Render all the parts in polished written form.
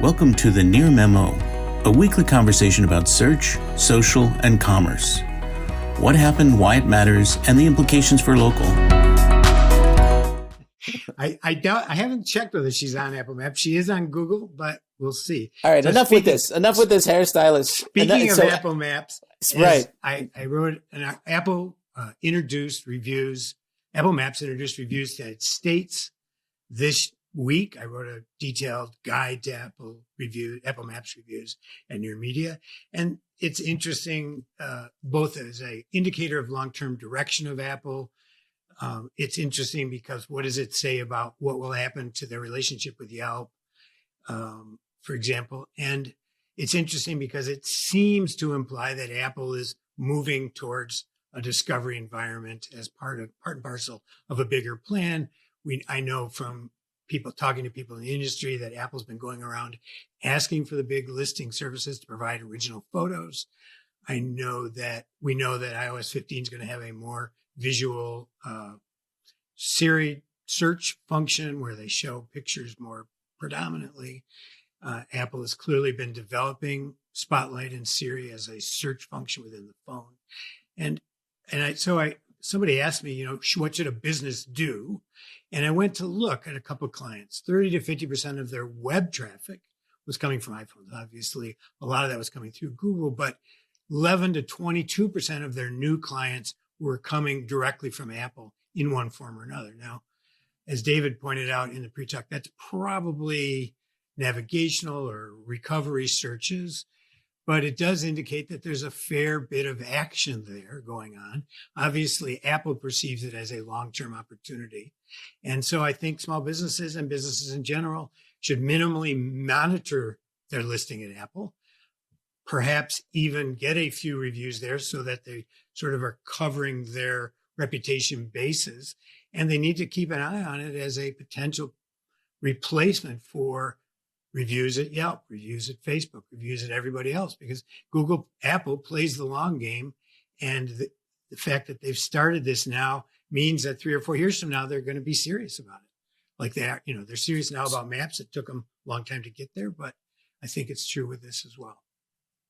Welcome to the Near Memo, a weekly conversation about search, social, and commerce. What happened, why it matters, and the implications for local. I haven't checked whether she's on Apple Maps. She is on Google, but we'll see. All right, enough with this hairstylist. Speaking of Apple Maps, right? I wrote an Apple introduced reviews. Apple Maps introduced reviews to the United States this week. I wrote a detailed guide to Apple Maps reviews at Near Media, and it's interesting both as an indicator of long-term direction of Apple. It's interesting because what does it say about what will happen to their relationship with Yelp, for example? And it's interesting because it seems to imply that Apple is moving towards a discovery environment as part and parcel of a bigger plan. I know from talking to people in the industry that Apple's been going around asking for the big listing services to provide original photos. We know that iOS 15 is going to have a more visual Siri search function where they show pictures more predominantly. Apple has clearly been developing Spotlight and Siri as a search function within the phone. Somebody asked me, what should a business do? And I went to look at a couple of clients. 30 to 50% of their web traffic was coming from iPhones. Obviously, a lot of that was coming through Google, but 11 to 22% of their new clients were coming directly from Apple in one form or another. Now, as David pointed out in the pre-talk, that's probably navigational or recovery searches, but it does indicate that there's a fair bit of action there going on. Obviously, Apple perceives it as a long-term opportunity. And so I think small businesses and businesses in general should minimally monitor their listing at Apple, perhaps even get a few reviews there so that they sort of are covering their reputation bases. And they need to keep an eye on it as a potential replacement for reviews at Yelp, reviews at Facebook, reviews at everybody else, because Apple plays the long game. And the fact that they've started this now means that 3 or 4 years from now, they're going to be serious about it. Like they're serious now about maps. It took them a long time to get there, but I think it's true with this as well.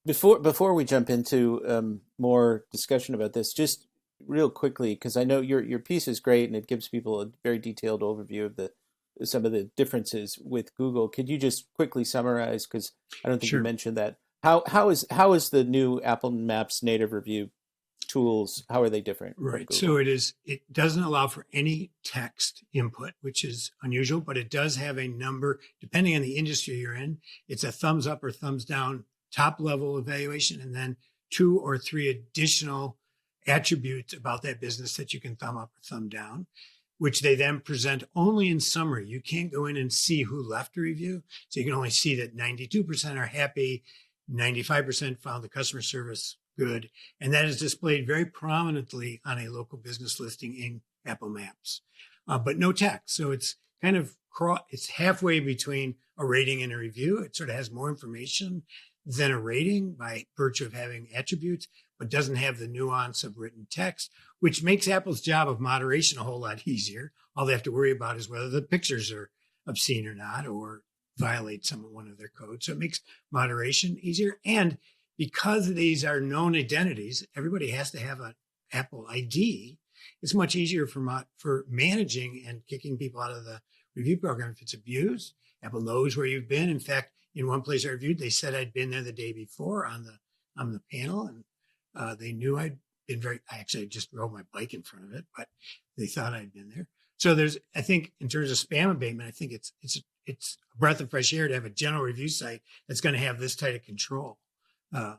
Before we jump into more discussion about this, just real quickly, because I know your piece is great and it gives people a very detailed overview of some of the differences with Google. Could you just quickly summarize, because I don't think Sure. you mentioned that. How is the new Apple Maps native review tools, how are they different? Right. So it doesn't allow for any text input, which is unusual, but it does have a number, depending on the industry you're in. It's a thumbs up or thumbs down top level evaluation, and then 2 or 3 additional attributes about that business that you can thumb up or thumb down, which they then present only in summary. You can't go in and see who left a review. So you can only see that 92% are happy, 95% found the customer service good. And that is displayed very prominently on a local business listing in Apple Maps, but no text. So it's kind of it's halfway between a rating and a review. It sort of has more information than a rating by virtue of having attributes, but doesn't have the nuance of written text, which makes Apple's job of moderation a whole lot easier. All they have to worry about is whether the pictures are obscene or not, or violate one of their codes. So it makes moderation easier. And because these are known identities, everybody has to have an Apple ID. It's much easier for managing and kicking people out of the review program if it's abused. Apple knows where you've been. In fact, in one place I reviewed, they said I'd been there the day before on the panel, and they knew I'd been I actually just rode my bike in front of it, but they thought I'd been there. So I think in terms of spam abatement, I think it's a breath of fresh air to have a general review site that's going to have this tight of control. And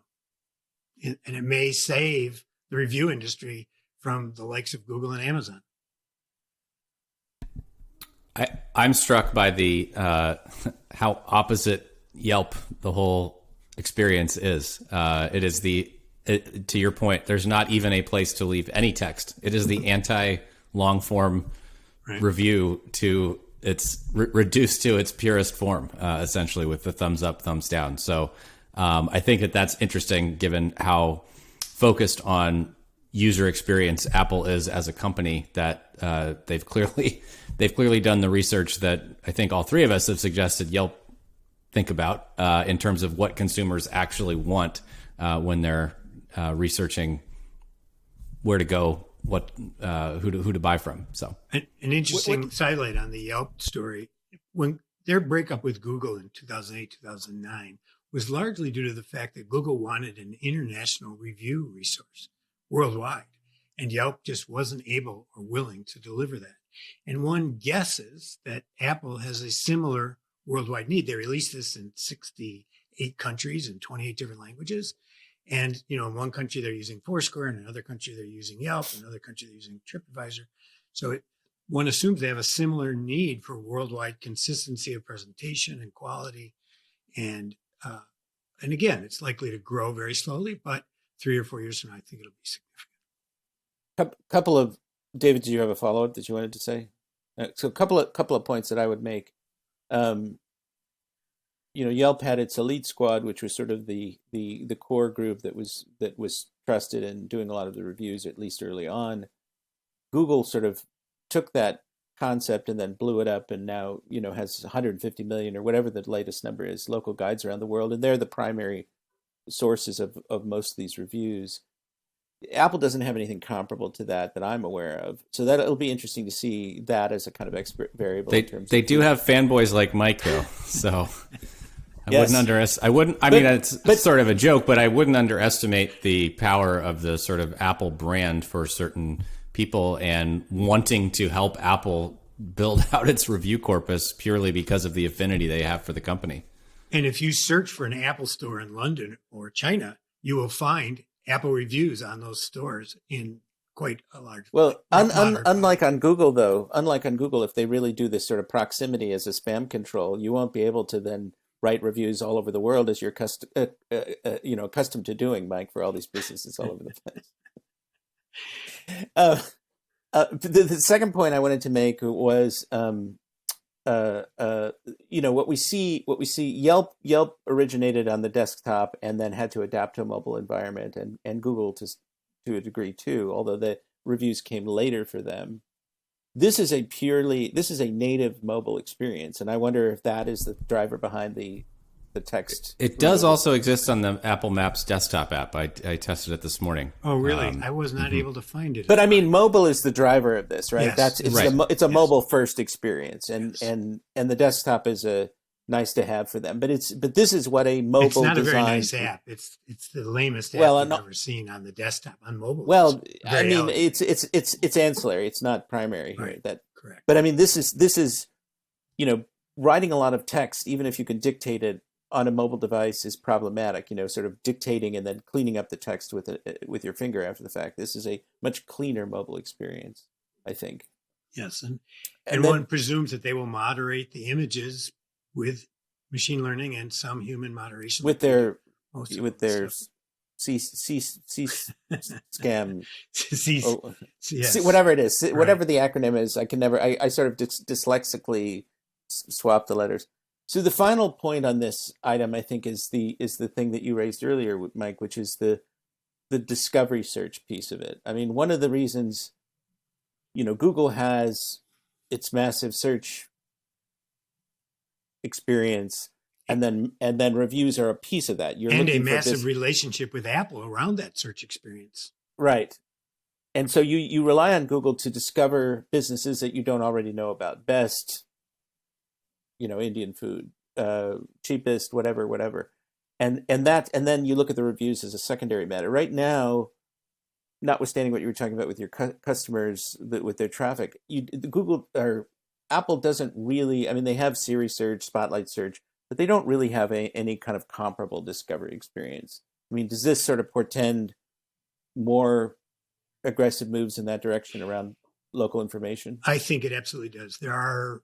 it may save the review industry from the likes of Google and Amazon. I'm struck by the how opposite Yelp the whole experience is. It is to your point, there's not even a place to leave any text. It is the anti-long form review to it's reduced to its purest form, essentially, with the thumbs up, thumbs down. So I think that's interesting given how focused on user experience Apple is as a company, that they've clearly done the research that I think all three of us have suggested Yelp think about in terms of what consumers actually want when they're researching where to go, who to buy from. So An interesting sidelight on the Yelp story: when their breakup with Google in 2008, 2009 was largely due to the fact that Google wanted an international review resource worldwide, and Yelp just wasn't able or willing to deliver that. And one guesses that Apple has a similar worldwide need. They released this in 68 countries in 28 different languages. And, in one country they're using Foursquare, in another country they're using Yelp, in another country they're using TripAdvisor. So one assumes they have a similar need for worldwide consistency of presentation and quality. And again, it's likely to grow very slowly, but 3 or 4 years from now, I think it'll be significant. Couple of David, do you have a follow-up that you wanted to say? So a couple of points that I would make. Yelp had its elite squad, which was sort of the core group that was trusted and doing a lot of the reviews, at least early on. Google sort of took that concept and then blew it up, and now has 150 million or whatever the latest number is local guides around the world, and they're the primary sources of most of these reviews. Apple doesn't have anything comparable to that I'm aware of, so that it'll be interesting to see that as a kind of expert variable. They do have fanboys like Mike though, so. Yes. It's sort of a joke, but I wouldn't underestimate the power of the sort of Apple brand for certain people and wanting to help Apple build out its review corpus purely because of the affinity they have for the company. And if you search for an Apple store in London or China, you will find Apple reviews on those stores in quite a large. Well, unlike on Google, if they really do this sort of proximity as a spam control, you won't be able to then write reviews all over the world as you're accustomed to doing, Mike, for all these businesses all over the place. The second point I wanted to make was, what we see. Yelp originated on the desktop and then had to adapt to a mobile environment, and Google to a degree too, although the reviews came later for them. This is a native mobile experience, and I wonder if that is the driver behind the text. It does also exist on the Apple Maps desktop app. I tested it this morning. Oh, really? I was not able to find it. But I mean, mobile is the driver of this, right? Yes, It's a mobile first experience, and the desktop is a nice to have for them. But this is what a mobile. It's not a very nice app. It's the lamest app I've ever seen on the desktop on mobile. Well, I mean, it's ancillary. It's not primary here. Right. Correct. But I mean, this is writing a lot of text, even if you can dictate it on a mobile device, is problematic. Sort of dictating and then cleaning up the text with your finger after the fact. This is a much cleaner mobile experience, I think. Yes, and then, one presumes that they will moderate the images with machine learning and some human moderation with their scam, whatever it is, whatever the acronym is. I sort of dyslexically swap the letters. So the final point on this item, I think, is the thing that you raised earlier, Mike, which is the discovery search piece of it. I mean, one of the reasons, Google has its massive search experience, and then reviews are a piece of that. And a massive relationship with Apple around that search experience. Right. And so you rely on Google to discover businesses that you don't already know about. Best, Indian food, cheapest, whatever. And then you look at the reviews as a secondary matter. Right now, notwithstanding what you were talking about with your customers, with their traffic, Google or Apple doesn't really, I mean, they have Siri search, Spotlight search, but they don't really have any kind of comparable discovery experience. I mean, does this sort of portend more aggressive moves in that direction around local information? I think it absolutely does. There are,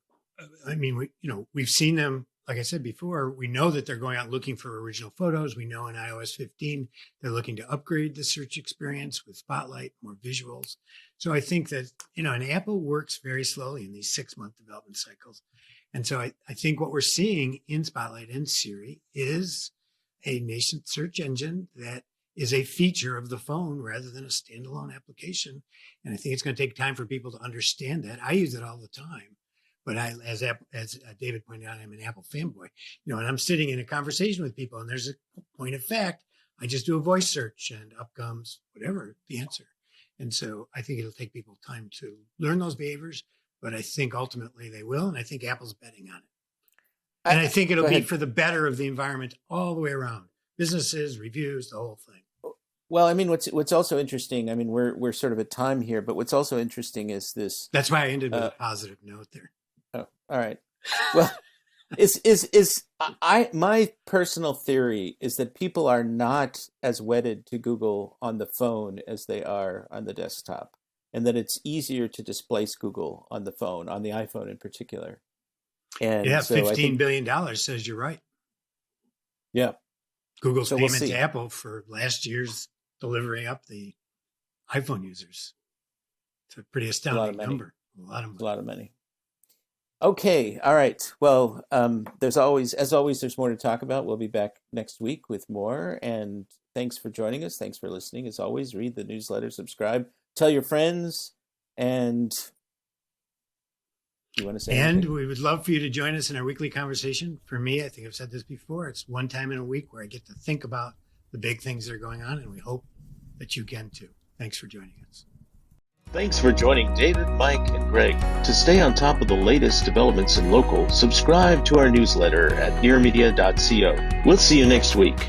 we've seen them, like I said before, we know that they're going out looking for original photos. We know in iOS 15, they're looking to upgrade the search experience with Spotlight, more visuals. So I think that, and Apple works very slowly in these 6-month development cycles. And so I think what we're seeing in Spotlight and Siri is a nascent search engine that is a feature of the phone rather than a standalone application. And I think it's going to take time for people to understand that. I use it all the time. But as David pointed out, I'm an Apple fanboy, and I'm sitting in a conversation with people, and there's a point of fact. I just do a voice search, and up comes whatever the answer. And so I think it'll take people time to learn those behaviors, but I think ultimately they will, and I think Apple's betting on it. And I think it'll be for the better of the environment all the way around. Businesses, reviews, the whole thing. Well, I mean, what's also interesting, I mean, we're sort of at time here, but what's also interesting is this. That's why I ended with a positive note there. Oh, all right. Well, my personal theory is that people are not as wedded to Google on the phone as they are on the desktop, and that it's easier to displace Google on the phone, on the iPhone in particular. And yeah, so $15 billion says you're right. Yeah. Google's payment to Apple for last year's delivering up the iPhone users. It's a pretty astounding number. A lot of money. Okay. All right. Well, there's always more to talk about. We'll be back next week with more. And thanks for joining us. Thanks for listening. As always, read the newsletter, subscribe, tell your friends, and you want to say anything? We would love for you to join us in our weekly conversation. For me, I think I've said this before, it's one time in a week where I get to think about the big things that are going on, and we hope that you can too. Thanks for joining us. Thanks for joining David, Mike, and Greg. To stay on top of the latest developments in local, subscribe to our newsletter at nearmedia.co. We'll see you next week.